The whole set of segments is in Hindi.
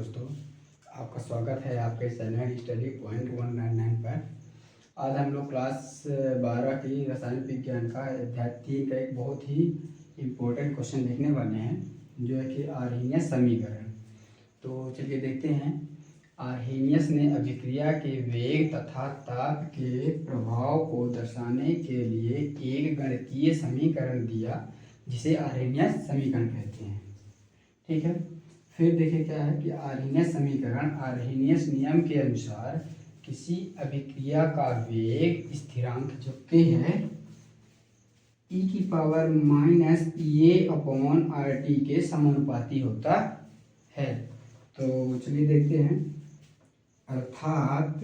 दोस्तों, आपका स्वागत है आपके चैनल स्टडी पॉइंट 199 पर। आज हम लोग क्लास 12 की रसायन विज्ञान का अध्याय 3 का एक बहुत ही इम्पोर्टेंट क्वेश्चन देखने वाले हैं, जो है कि आर्हेनियस समीकरण। तो चलिए देखते हैं। आर्हेनियस ने अभिक्रिया के वेग तथा ताप के प्रभाव को दर्शाने के लिए एक गणितीय समीकरण दिया, जिसे आर्हेनियस समीकरण कहते हैं। ठीक है, फिर देखिए क्या है कि आर्हेनियस समीकरण आर्हेनियस नियम के अनुसार किसी अभिक्रिया का वेग स्थिरांक जो के है e⁻⁻A/RT के समानुपाती होता है। तो चलिए देखते हैं। अर्थात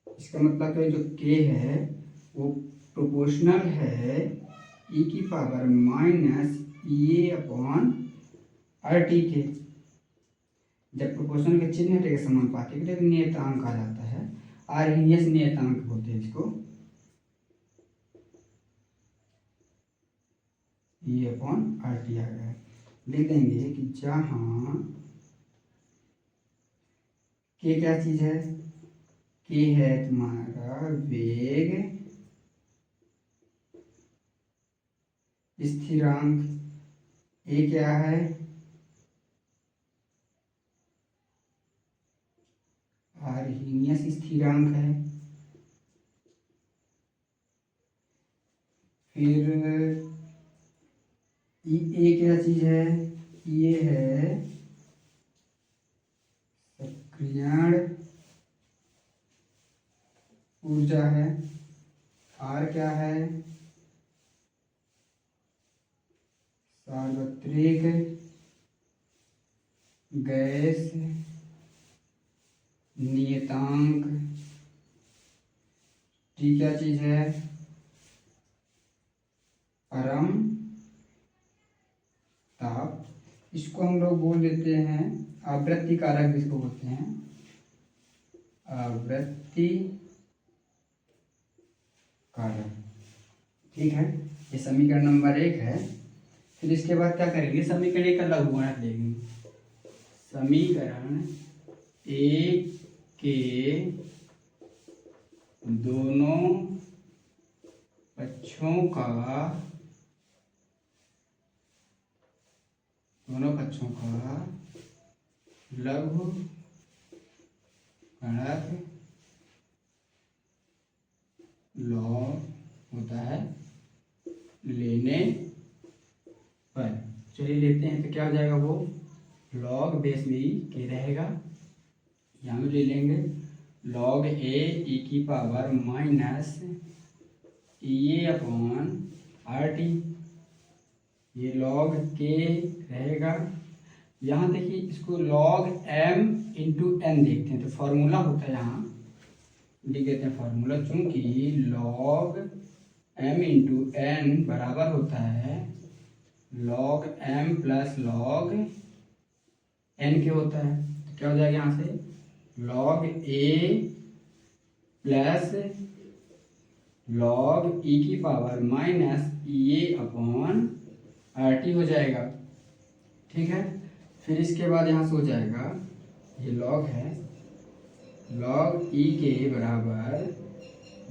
इसका मतलब है जो k है वो प्रोपोर्शनल है e⁻⁻A/RT के। जब प्रोपोर्शनल के चिन्ह हटेगा समानुपाती के, तो नियतांक आ जाता है। आर्हेनियस नियतांक बोलते हैं इसको, E/RT आ गया। लिख देंगे कि जहाँ के क्या चीज है, के है तुम्हारा वेग स्थिरांक, ए क्या है आर्हेनियस स्थिरांक है। फिर ए क्या चीज है, ये है सक्रियण ऊर्जा है। आर क्या है सार्वत्रिक गैस नियतांक। टी क्या चीज है, परम ताप। इसको हम लोग बोल देते हैं आवृत्ति कारक, भी इसको बोलते हैं आवृत्ति कारक। ठीक है, ये समीकरण नंबर 1 है। फिर इसके बाद क्या करेंगे, समीकरण 1 का लघुगणक लेंगे। समीकरण 1 के दोनों पक्षों का लघुगणक लॉग होता है लेने पर। चलिए लेते हैं, तो क्या हो जाएगा, वो लॉग बेस में ही के रहेगा, यहाँ में ले लेंगे लॉग A⁻⁸ ये लॉग के रहेगा। यहाँ देखिए इसको लॉग m इंटू n देखते हैं, तो फॉर्मूला होता है, यहाँ लिख देते हैं फॉर्मूला। चूंकि लॉग m इंटू n बराबर होता है log m plus log n के होता है, तो क्या हो जाएगा यहाँ से log a plus log e⁻⁻A/RT हो जाएगा। ठीक है, फिर इसके बाद यहाँ से हो जाएगा, ये लॉग है, लॉग e के बराबर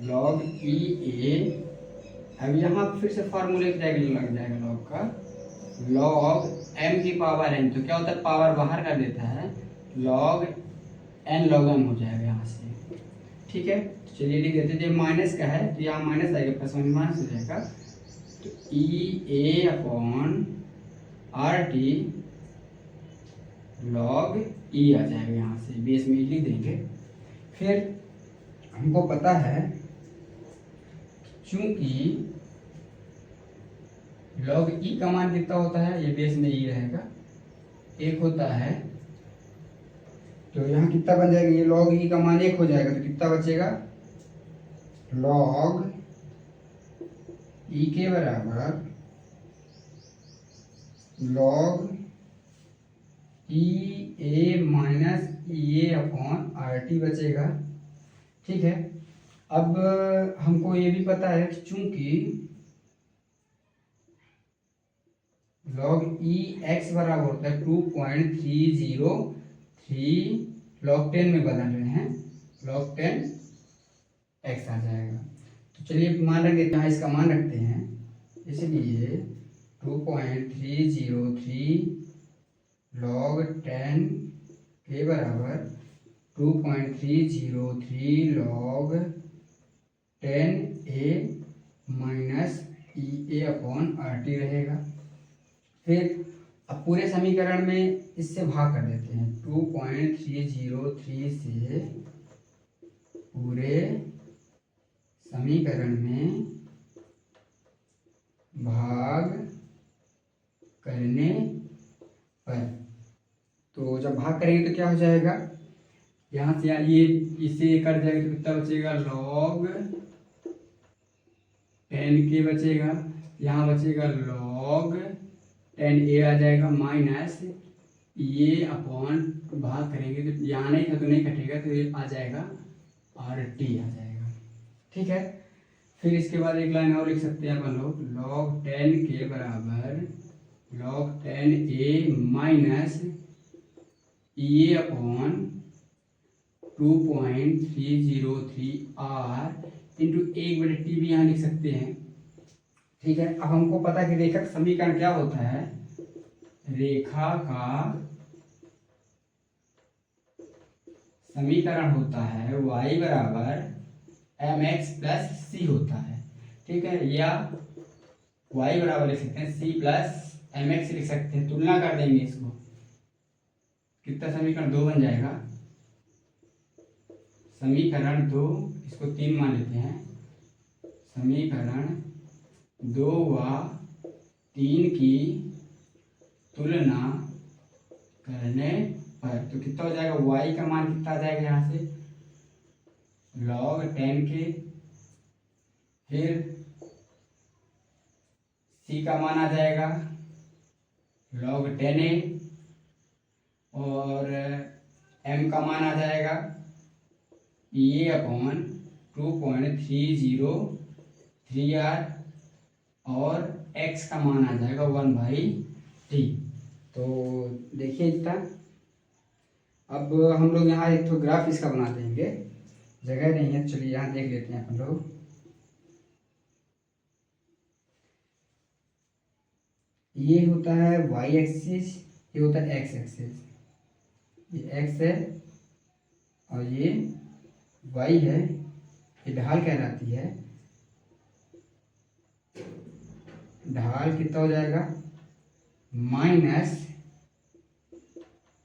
लॉग e_a। अब यहाँ फिर से फार्मूले लग जाएगा लॉग का, लॉग m की पावर n। तो क्या होता है, पावर बाहर कर देता है, लॉग n log m हो जाएगा यहाँ से। ठीक है, तो चलिए लिख देते हैं। माइनस का है तो यहाँ माइनस आएगा, प्लस में माइनस हो जाएगा, तो E⁻⁻RT लॉग ई आ जाएगा, यहाँ से बेस में लिख देंगे। फिर हमको पता है चूंकि लॉग ई का मान कितना होता है, ये बेस में ई रहेगा, 1 होता है, तो यहाँ कितना बन जाएगा, ये लॉग ई का मान 1 हो जाएगा, तो कितना बचेगा लॉग ई के बराबर लॉग E⁻⁸ बचेगा। ठीक है, अब हमको ये भी पता है कि चूंकि लॉग ई एक्स बराबर होता है 2.303 लॉग 10 में बदल रहे हैं, लॉग 10 एक्स आ जाएगा। तो चलिए मान रख देते हैं, इसका मान रखते हैं, इसलिए 2.303 लॉग 10 के बराबर 2.303 लॉग 10 ए माइनस ई ए अपॉन आर टी रहेगा। फिर अब पूरे समीकरण में इससे भाग कर देते हैं, 2.303 से पूरे समीकरण में भाग करने पर, तो जब भाग करेंगे तो क्या हो जाएगा, यहाँ से यार ये इसे कर जाएगा तो कितना बचेगा, लॉग 10 के बचेगा, यहाँ बचेगा लॉग 10 ए आ जाएगा माइनस ये अपॉन भाग करेंगे तो यहाँ नहीं था तो नहीं कटेगा, तो ये आ जाएगा आर टी आ जाएगा। ठीक है, फिर इसके बाद एक लाइन और लिख सकते हैं अपन लोग, लॉग 10 के बराबर लॉग 10 ए माइनस ये अपॉन 2.303 आर इंटू 1/t भी यहाँ लिख सकते हैं। ठीक है, अब हमको पता है कि रेखा का समीकरण क्या होता है, रेखा का समीकरण होता है y बराबर mx प्लस सी होता है। ठीक है, या y बराबर लिख सकते हैं c प्लस mx लिख सकते हैं, तुलना कर देंगे इसको, कितना समीकरण 2 बन जाएगा, समीकरण 2, इसको 3 मान लेते हैं, समीकरण 2 व 3 की तुलना करने पर तो कितना हो जाएगा, y का मान कितना आ जाएगा, यहाँ से लॉग 10 के, फिर c का मान आ जाएगा लॉग 10a, और m का मान आ जाएगा ये अपॉन 2.303r, और x का मान आ जाएगा 1/t। तो देखिए इतना, अब हम लोग यहाँ एक तो ग्राफ इसका बना देंगे, जगह नहीं है, चलिए यहाँ देख लेते हैं अपन लोग। ये होता है y एक्सिस, ये होता है x एक्सिस, ये x है और ये y है, ये ढाल कहलाती है। ढाल कितना हो जाएगा, माइनस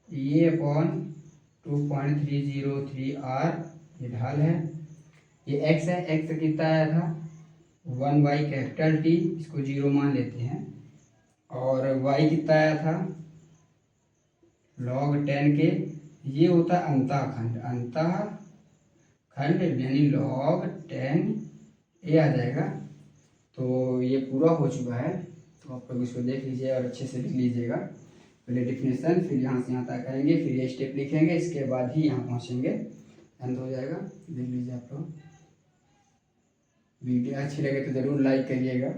ये अपॉन 2.303 आर, ये ढाल है, ये x है, x कितना आया था 1/T, इसको 0 मान लेते हैं, और y कितना आया था log 10 के, ये होता है अंतःखंड, अंतःखंड यानी log 10 ए आ जाएगा। तो ये पूरा हो चुका है, तो आप लोग इसको देख लीजिए और अच्छे से लिख लीजिएगा, पहले डिफिनेशन, फिर यहाँ से यहाँ तक करेंगे, फिर ये स्टेप लिखेंगे, इसके बाद ही यहाँ पहुँचेंगे, अंत हो जाएगा। देख लीजिए आप लोग, वीडियो अच्छी लगे तो ज़रूर लाइक करिएगा।